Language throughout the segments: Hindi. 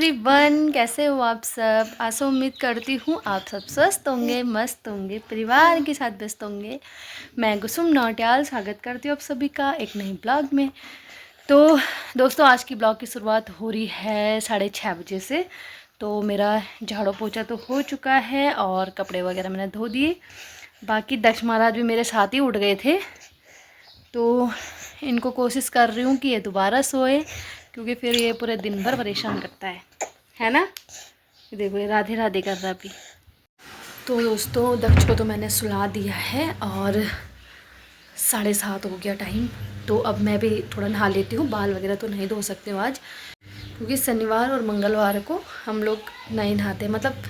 एवरीवन, कैसे हो आप सब। आशा उम्मीद करती हूँ आप सब स्वस्थ होंगे, मस्त होंगे, परिवार के साथ व्यस्त होंगे। मैं कुसुम नौटियाल स्वागत करती हूँ आप सभी का एक नई ब्लॉग में। तो दोस्तों, आज की ब्लॉग की शुरुआत हो रही है 6:30 बजे से। तो मेरा झाड़ू पोछा तो हो चुका है और कपड़े वगैरह मैंने धो दिए। बाकी दक्ष महाराज भी मेरे साथ ही उठ गए थे, तो इनको कोशिश कर रही हूँ कि ये दोबारा सोए, क्योंकि फिर ये पूरे दिन भर परेशान करता है ना। देखो ये राधे राधे कर रहा अभी। तो दोस्तों, दक्ष को तो मैंने सुला दिया है और 7:30 हो गया टाइम। तो अब मैं भी थोड़ा नहा लेती हूँ। बाल वगैरह तो नहीं धो सकते हो आज, क्योंकि शनिवार और मंगलवार को हम लोग नहीं नहाते, मतलब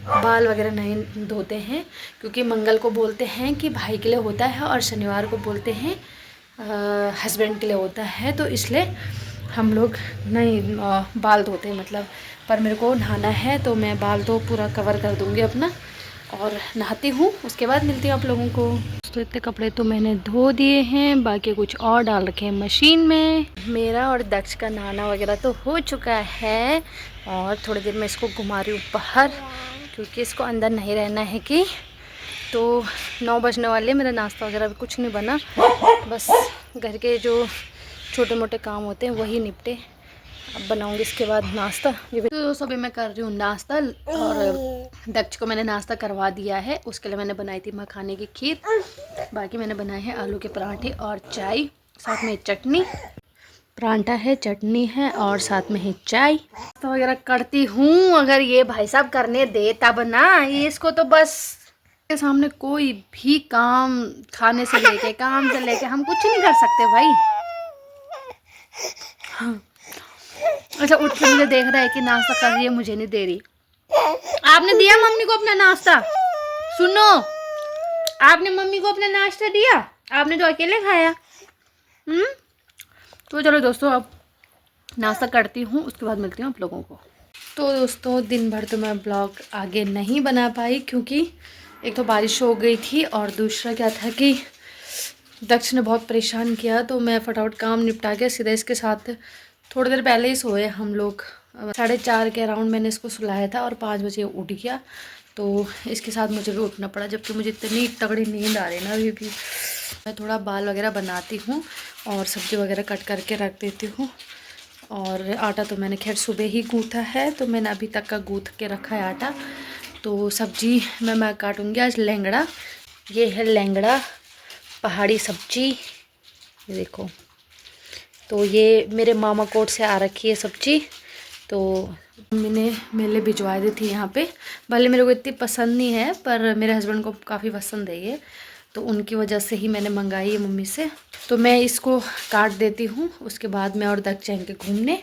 बाल वगैरह नहीं धोते हैं। क्योंकि मंगल को बोलते हैं कि भाई के लिए होता है और शनिवार को बोलते हैं हस्बैंड के लिए होता है, तो इसलिए हम लोग नहीं बाल धोते मतलब। पर मेरे को नहाना है तो मैं बाल तो पूरा कवर कर दूँगी अपना और नहाती हूँ, उसके बाद मिलती हूँ आप लोगों को। तो इतने कपड़े तो मैंने धो दिए हैं, बाकी कुछ और डाल रखे हैं मशीन में। मेरा और दक्ष का नहाना वगैरह तो हो चुका है और थोड़ी देर में इसको घुमा रही हूँ बाहर, क्योंकि इसको अंदर नहीं रहना है कि। तो 9 बजने वाले, मेरा नाश्ता वगैरह भी कुछ नहीं बना, बस घर के जो छोटे मोटे काम होते हैं वही निपटे। अब बनाऊंगी इसके बाद नाश्ता। तो सुबह मैं कर रही हूँ नाश्ता और दक्ष को मैंने नाश्ता करवा दिया है। उसके लिए मैंने बनाई थी मखाने की खीर, बाकी मैंने बनाए हैं आलू के पराठे और चाय, साथ में चटनी। पराठा है, चटनी है और साथ में है चाय। तो वगैरह करती हूँ, अगर ये भाई साहब करने दे तब ना। ये इसको तो बस के सामने कोई भी काम, खाने से लेके काम से लेके हम कुछ नहीं कर सकते भाई। हाँ। अच्छा, उठ के मुझे देख रहा है कि नाश्ता कर रही है, मुझे नहीं दे रही। आपने दिया मम्मी को अपना नाश्ता? सुनो, आपने मम्मी को अपना नाश्ता दिया? आपने तो अकेले खाया। तो चलो दोस्तों, अब नाश्ता करती हूँ, उसके बाद मिलती हूँ आप लोगों को। तो दोस्तों, दिन भर तो मैं ब्लॉग आगे नहीं बना पाई, क्योंकि एक तो बारिश हो गई थी और दूसरा क्या था कि दक्ष ने बहुत परेशान किया। तो मैं फटाफट काम निपटा के सीधे इसके साथ थोड़ी देर पहले ही सोए हम लोग। 4:30 के अराउंड मैंने इसको सुलाया था और 5 बजे उठ गया। तो इसके साथ मुझे भी उठना पड़ा, जबकि मुझे इतनी तगड़ी नींद आ रही ना अभी भी। मैं थोड़ा बाल वगैरह बनाती हूँ और सब्ज़ी वगैरह कट करके रख देती हूँ। और आटा तो मैंने खैर सुबह ही गूँथा है, तो मैंने अभी तक का गूँथ के रखा है आटा। तो सब्जी मैं काटूँगी आज लैंगड़ा। ये है लैंगड़ा पहाड़ी सब्जी, ये देखो। तो ये मेरे मामा कोट से आ रखी है सब्जी, तो मम्मी ने मेरे लिए भिजवा दी थी यहाँ पे। भले मेरे को इतनी पसंद नहीं है, पर मेरे हस्बैंड को काफ़ी पसंद है ये, तो उनकी वजह से ही मैंने मंगाई है मम्मी से। तो मैं इसको काट देती हूँ, उसके बाद मैं और दक्ष जाएंगे घूमने।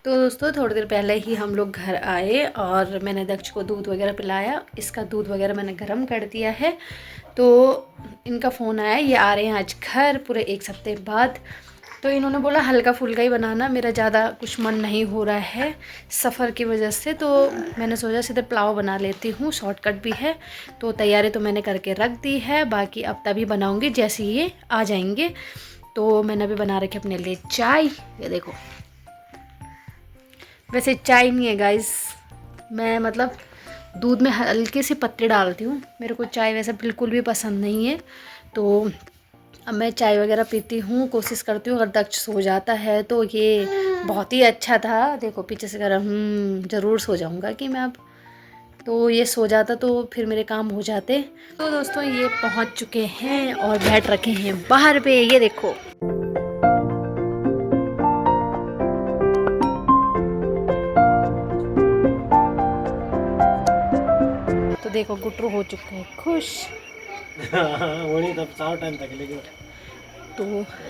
तो दोस्तों, थोड़ी देर पहले ही हम लोग घर आए और मैंने दक्ष को दूध वगैरह पिलाया। इसका दूध वगैरह मैंने गर्म कर दिया है। तो इनका फ़ोन आया, ये आ रहे हैं आज घर पूरे 1 हफ्ते बाद। तो इन्होंने बोला हल्का फुल्का ही बनाना, मेरा ज़्यादा कुछ मन नहीं हो रहा है सफ़र की वजह से। तो मैंने सोचा सीधे पुलाव बना लेती हूँ, शॉर्टकट भी है। तो तैयारी तो मैंने करके रख दी है, बाकी अब तभी बनाऊँगी जैसे ये आ जाएंगे। तो मैंने अभी बना रखी अपने लिए चाय, ये देखो। वैसे चाय नहीं है गाइस, मैं मतलब दूध में हल्के से पत्ते डालती हूँ। मेरे को चाय वैसे बिल्कुल भी पसंद नहीं है। तो अब मैं चाय वगैरह पीती हूँ, कोशिश करती हूँ अगर दक्ष सो जाता है तो ये बहुत ही अच्छा था। देखो पीछे से कर ज़रूर सो जाऊँगा कि मैं अब। तो ये सो जाता तो फिर मेरे काम हो जाते। तो दोस्तों, ये पहुँच चुके हैं और बैठ रखे हैं बाहर पे, ये देखो। तो देखो गुटरू हो चुके हैं खुश। वही तब 4 टाइम तक लेके। तो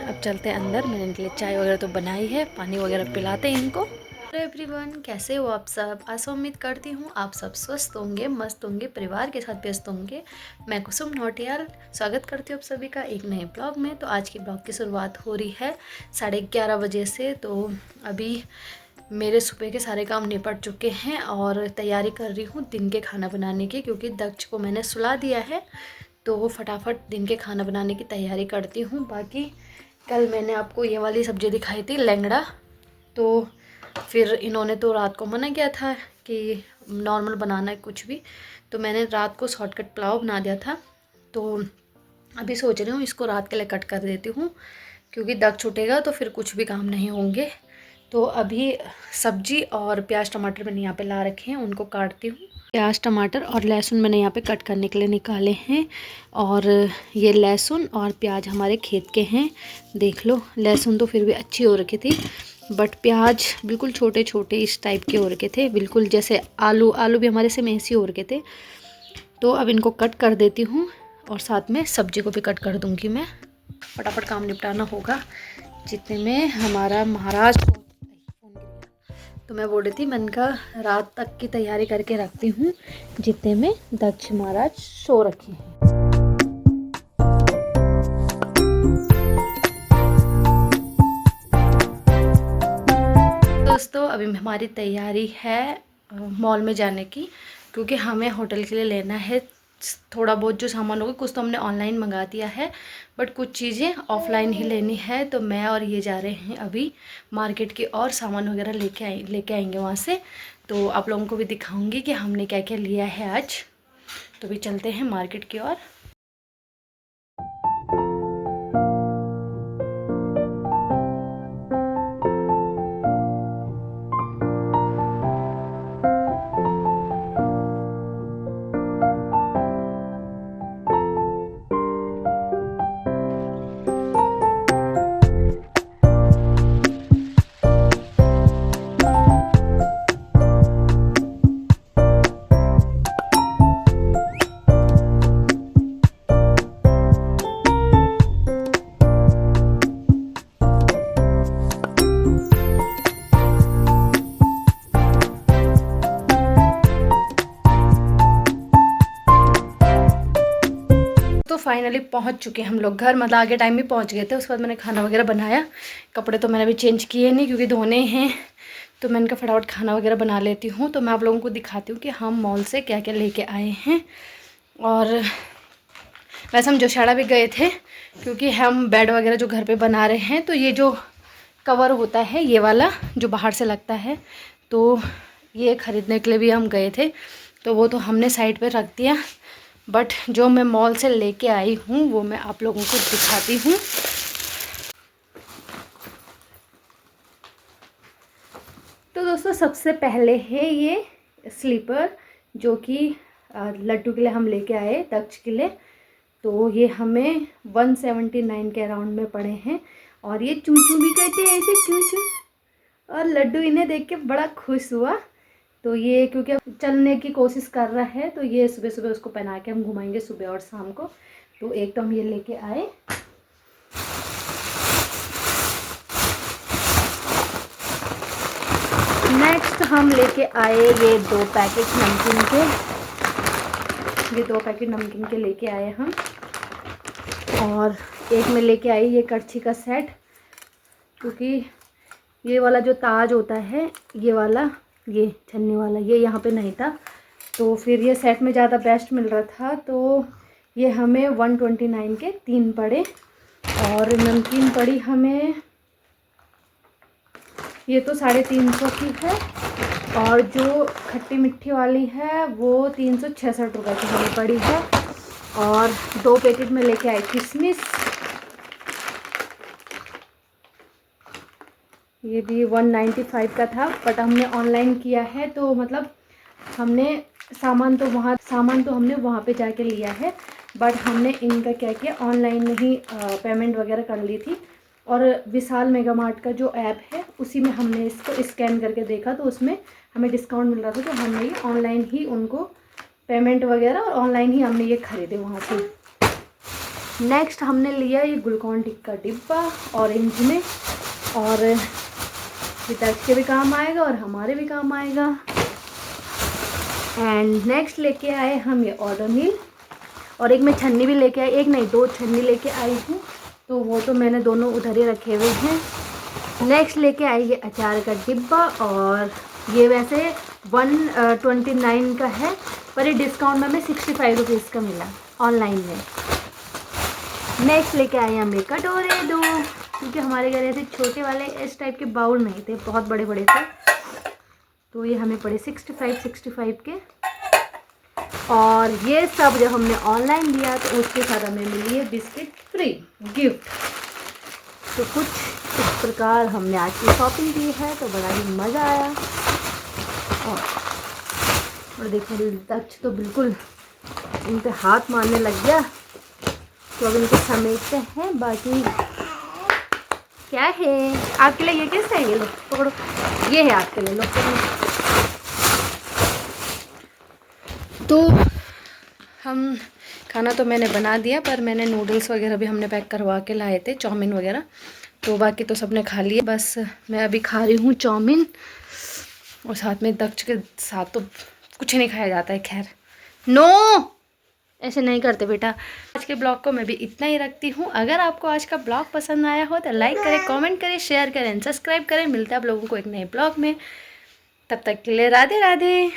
अब चलते हैं अंदर। मैंने इनके लिए चाय वगैरह तो बनाई है, पानी वगैरह पिलाते हैं इनको। हेलो एवरीवन, कैसे हो आप सब। आशा उम्मीद करती हूँ आप सब स्वस्थ होंगे, मस्त होंगे, परिवार के साथ व्यस्त होंगे। मैं कुसुम नौटियाल स्वागत करती हूँ आप सभी का एक नए ब्लॉग में। तो आज की ब्लॉग की शुरुआत हो रही है 11:30 बजे से। तो अभी मेरे सुबह के सारे काम निपट चुके हैं और तैयारी कर रही हूँ दिन के खाना बनाने की, क्योंकि दक्ष को मैंने सुला दिया है तो वो फटाफट दिन के खाना बनाने की तैयारी करती हूँ। बाकी कल मैंने आपको ये वाली सब्ज़ी दिखाई थी, लैंगड़ा, तो फिर इन्होंने तो रात को मना किया था कि नॉर्मल बनाना है कुछ भी, तो मैंने रात को शॉर्टकट पुलाव बना दिया था। तो अभी सोच रही हूँ इसको रात के लिए कट कर देती हूँ, क्योंकि दग छूटेगा तो फिर कुछ भी काम नहीं होंगे। तो अभी सब्जी और प्याज टमाटर मैंने यहाँ पे ला रखे हैं, उनको काटती हूँ। प्याज टमाटर और लहसुन मैंने यहाँ पे कट करने के लिए निकाले हैं। और ये लहसुन और प्याज हमारे खेत के हैं, देख लो। लहसुन तो फिर भी अच्छी हो रखी थी, बट प्याज बिल्कुल छोटे छोटे इस टाइप के हो रखे थे, बिल्कुल जैसे आलू भी हमारे से ऐसे हो रखे थे। तो अब इनको कट कर देती हूँ और साथ में सब्जी को भी कट कर दूँगी मैं। फटाफट काम निपटाना होगा जितने में हमारा महाराज। तो मैं बोल रही थी, मन का रात तक की तैयारी करके रखती हूँ जितने में दक्ष महाराज सो रखे हैं। दोस्तों अभी हमारी तैयारी है मॉल में जाने की, क्योंकि हमें होटल के लिए लेना है थोड़ा बहुत जो सामान होगा। कुछ तो हमने ऑनलाइन मंगा दिया है, बट कुछ चीज़ें ऑफलाइन ही लेनी है। तो मैं और ये जा रहे हैं अभी मार्केट की, और सामान वगैरह लेके आएंगे वहाँ से। तो आप लोगों को भी दिखाऊंगी कि हमने क्या क्या लिया है आज। तो भी चलते हैं मार्केट की ओर। तो फाइनली पहुंच चुके हम लोग घर, मतलब आगे टाइम में पहुंच गए थे। उसके बाद मैंने खाना वगैरह बनाया, कपड़े तो मैंने अभी चेंज किए नहीं क्योंकि धोने हैं। तो मैंने कहा फटाफट खाना वगैरह बना लेती हूँ। तो मैं आप लोगों को दिखाती हूँ कि हम मॉल से क्या क्या लेके आए हैं। और वैसे हम जोशियाड़ा भी गए थे, क्योंकि हम बेड वगैरह जो घर पे बना रहे हैं, तो ये जो कवर होता है ये वाला जो बाहर से लगता है, तो ये ख़रीदने के लिए भी हम गए थे। तो वो तो हमने साइड पे रख दिया, बट जो मैं मॉल से लेके आई हूँ वो मैं आप लोगों को दिखाती हूँ। तो दोस्तों सबसे पहले है ये स्लीपर, जो कि लड्डू के लिए हम लेके आए, दक्ष के लिए। तो ये हमें 179 के अराउंड में पड़े हैं। और ये चूचू भी कहते हैं ऐसे, चूचू। और लड्डू इन्हें देख के बड़ा खुश हुआ। तो ये क्योंकि अब चलने की कोशिश कर रहा है, तो ये सुबह सुबह उसको पहना के हम घुमाएंगे सुबह और शाम को। तो एक तो हम ये लेके आए। नेक्स्ट हम लेके आए ये 2 पैकेट नमकीन के। ये 2 पैकेट नमकीन के लेके आए हम। और एक में लेके आई ये करछी का सेट, क्योंकि ये वाला जो ताज होता है, ये वाला, ये छन्नी वाला, ये यहाँ पे नहीं था। तो फिर ये सेट में ज़्यादा बेस्ट मिल रहा था, तो ये हमें 129 के 3 पड़े। और नमकीन पड़ी हमें, ये तो 350 की है। और जो खट्टी मिट्टी वाली है वो 366 रुपये की हमें पड़ी है। और 2 पैकेट में लेके आई किशमिश, ये भी 195 का था, बट हमने ऑनलाइन किया है। तो मतलब हमने सामान तो हमने वहाँ पे जाके लिया है, बट हमने इनका क्या किया, ऑनलाइन में ही पेमेंट वगैरह कर ली थी। और विशाल मेगा मार्ट का जो ऐप है उसी में हमने इसको स्कैन करके देखा, तो उसमें हमें डिस्काउंट मिल रहा था। तो हमने ये ऑनलाइन ही उनको पेमेंट वगैरह, और ऑनलाइन ही हमने ये ख़रीदे वहाँ से। नेक्स्ट हमने लिया ये ग्लूकॉन डी का डिब्बा ऑरेंज में। और कि दक्ष के भी काम आएगा और हमारे भी काम आएगा। एंड नेक्स्ट लेके आए हम ये ऑर्डर मील, और एक मैं छन्नी भी लेके आई, एक नहीं 2 छन्नी लेके आई हूँ, तो वो तो मैंने दोनों उधर ही रखे हुए हैं। नेक्स्ट लेके आई ये अचार का डिब्बा, और ये वैसे 129 का है, पर ये डिस्काउंट में हमें 65 रुपीज़ का मिला ऑनलाइन में। नेक्स्ट लेके आए हम ये कटोरे 2, क्योंकि हमारे घर ऐसे छोटे वाले इस टाइप के बाउल नहीं थे, बहुत बड़े बड़े थे, तो ये हमें पड़े 65 के। और ये सब जब हमने ऑनलाइन लिया तो उसके साथ हमें मिली है बिस्किट फ्री गिफ्ट। तो कुछ इस प्रकार हमने आज की शॉपिंग की है, तो बड़ा ही मज़ा आया। और देखो दक्ष तो बिल्कुल इन पे हाथ मारने लग गया, तो अब इनको समेटते हैं। बाकी क्या है आपके लिए, ये किस है, ये लो पकड़ो, ये है आपके लिए, लो पकड़ो। तो हम खाना तो मैंने बना दिया, पर मैंने नूडल्स वगैरह भी हमने पैक करवा के लाए थे, चाउमीन वगैरह, तो बाकी तो सबने खा लिया। बस मैं अभी खा रही हूँ चाउमीन, और साथ में दक्ष के साथ तो कुछ नहीं खाया जाता है। खैर नो, ऐसे नहीं करते बेटा। आज के ब्लॉग को मैं भी इतना ही रखती हूँ। अगर आपको आज का ब्लॉग पसंद आया हो तो लाइक करें, कमेंट करें, शेयर करें, सब्सक्राइब करें। मिलता है आप लोगों को एक नए ब्लॉग में, तब तक के लिए राधे राधे।